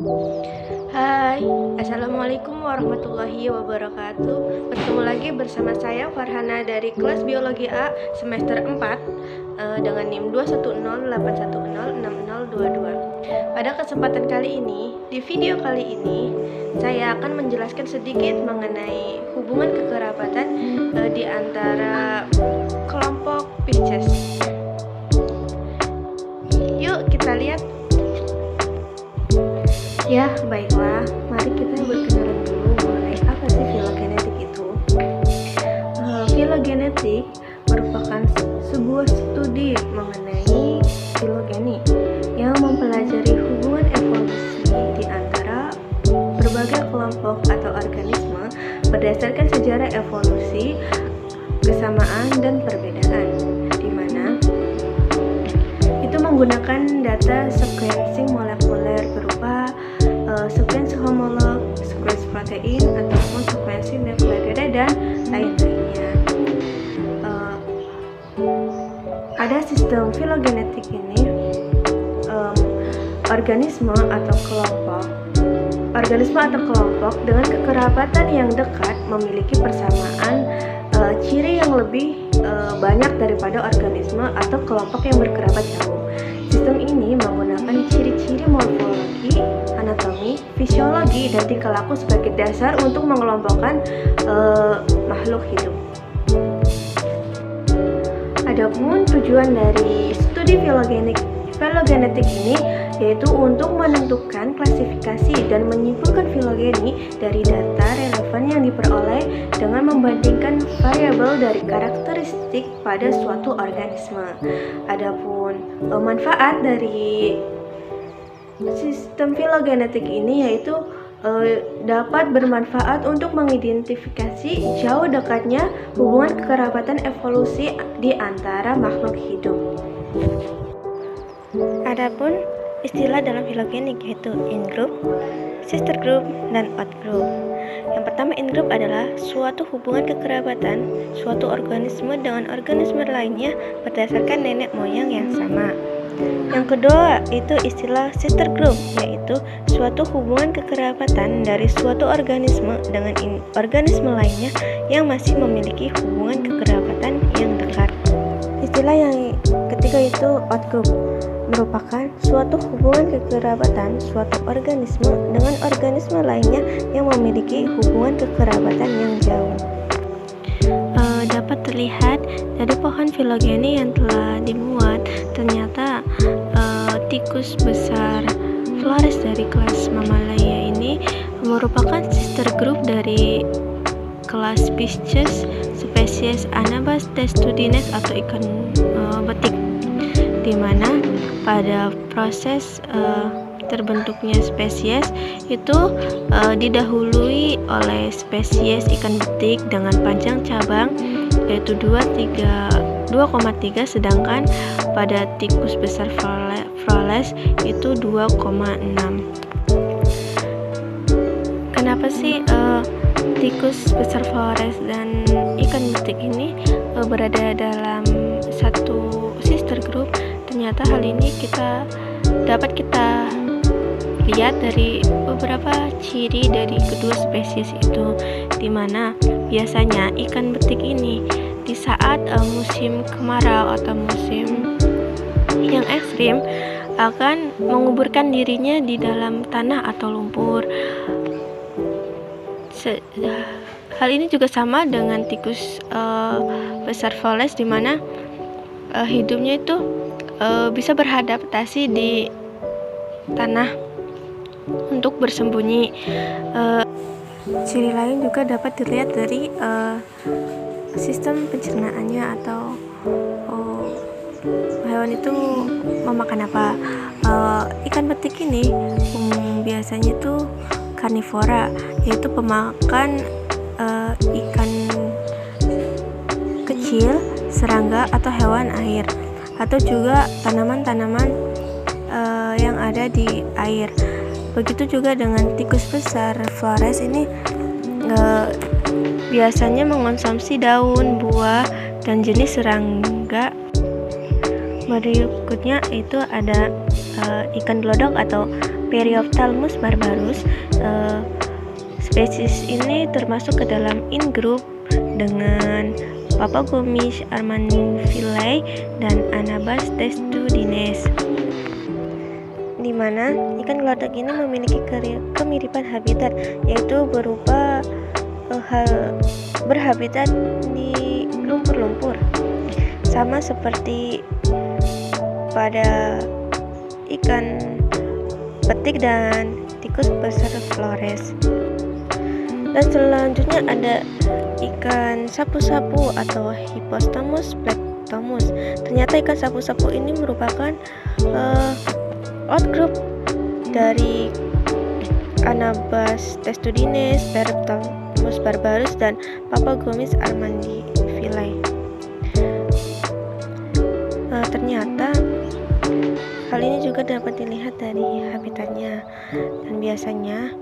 Hai, Assalamualaikum warahmatullahi wabarakatuh. Bertemu lagi bersama saya Farhana dari kelas Biologi A semester 4 dengan NIM 21081060022. Pada kesempatan kali ini, di video kali ini, saya akan menjelaskan sedikit mengenai hubungan kekerabatan di antara kelompok Pisces. Yuk kita lihat. Ya, baiklah. Mari kita berkenalan dulu mengenai apa sih filogenetik itu. Filogenetik merupakan sebuah studi mengenai filogeni yang mempelajari hubungan evolusi di antara berbagai kelompok atau organisme berdasarkan sejarah evolusi, kesamaan, dan perbedaan, di mana itu menggunakan data sequencing molekuler berupa sekuensi homolog, sekuensi protein, ataupun sekuensi nukleotida dan lain-lainnya. Pada sistem filogenetik ini, organisme atau kelompok dengan kekerabatan yang dekat memiliki persamaan ciri yang lebih banyak daripada organisme atau kelompok yang berkerabat jauh. Sistem ini menggunakan ciri-ciri morfologi, anatomi, fisiologi, dan tingkah laku sebagai dasar untuk mengelompokkan makhluk hidup. Adapun tujuan dari studi filogenetik ini yaitu untuk menentukan klasifikasi dan menyimpulkan filogeni dari data relevan yang diperoleh dengan membandingkan variabel dari karakteristik pada suatu organisme. Adapun manfaat dari sistem filogenetik ini yaitu dapat bermanfaat untuk mengidentifikasi jauh dekatnya hubungan kekerabatan evolusi di antara makhluk hidup. Adapun istilah dalam filogenik yaitu in-group, sister group, dan out-group. Yang pertama, in-group adalah suatu hubungan kekerabatan suatu organisme dengan organisme lainnya berdasarkan nenek moyang yang sama. Yang kedua, itu istilah sister group, yaitu suatu hubungan kekerabatan dari suatu organisme dengan organisme lainnya yang masih memiliki hubungan kekerabatan yang dekat. Istilah yang ketiga itu out-group, merupakan suatu hubungan kekerabatan suatu organisme dengan organisme lainnya yang memiliki hubungan kekerabatan yang jauh. Dapat terlihat dari pohon filogeni yang telah dimuat, ternyata tikus besar Flores dari kelas Mammalia ini merupakan sister group dari kelas Pisces spesies Anabas testudines atau ikan betik, di mana pada proses terbentuknya spesies itu didahului oleh spesies ikan betik dengan panjang cabang yaitu 2,3, sedangkan pada tikus besar Flores itu 2,6. Kenapa sih tikus besar Flores dan ikan betik ini berada dalam satu sister group? Ternyata hal ini dapat kita lihat dari beberapa ciri dari kedua spesies itu, di mana biasanya ikan betik ini di saat musim kemarau atau musim yang ekstrim akan menguburkan dirinya di dalam tanah atau lumpur. Hal ini juga sama dengan tikus besar Flores, di mana hidupnya itu bisa beradaptasi di tanah untuk bersembunyi. Ciri lain juga dapat dilihat dari sistem pencernaannya atau hewan itu memakan apa. Ikan betik ini biasanya itu karnivora, yaitu pemakan ikan kecil, serangga atau hewan air, atau juga tanaman-tanaman yang ada di air. Begitu juga dengan tikus besar Flores ini biasanya mengonsumsi daun, buah, dan jenis serangga. Berikutnya itu ada ikan glodok atau Periophthalmus barbarus. Spesies ini termasuk ke dalam in-group dengan Papagomis armandivilae dan Anabas testudines, di mana ikan geledek ini memiliki kemiripan habitat, yaitu berupa berhabitat di lumpur-lumpur, sama seperti pada ikan petik dan tikus besar Flores. Dan selanjutnya ada ikan sapu-sapu atau Hippostomus plectomus. Ternyata ikan sapu-sapu ini merupakan outgroup dari Anabas testudines, Periophthalmus barbarus, dan Papagomis armandivilae. Ternyata hal ini juga dapat dilihat dari habitatnya, dan biasanya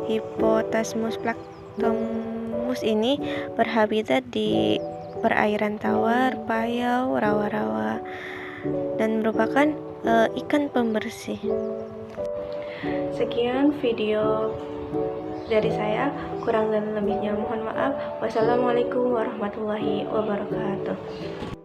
Hippostomus plectomus ini berhabitat di perairan tawar, payau, rawa-rawa, dan merupakan ikan pembersih. Sekian video dari saya, kurang dan lebihnya mohon maaf. Wassalamualaikum warahmatullahi wabarakatuh.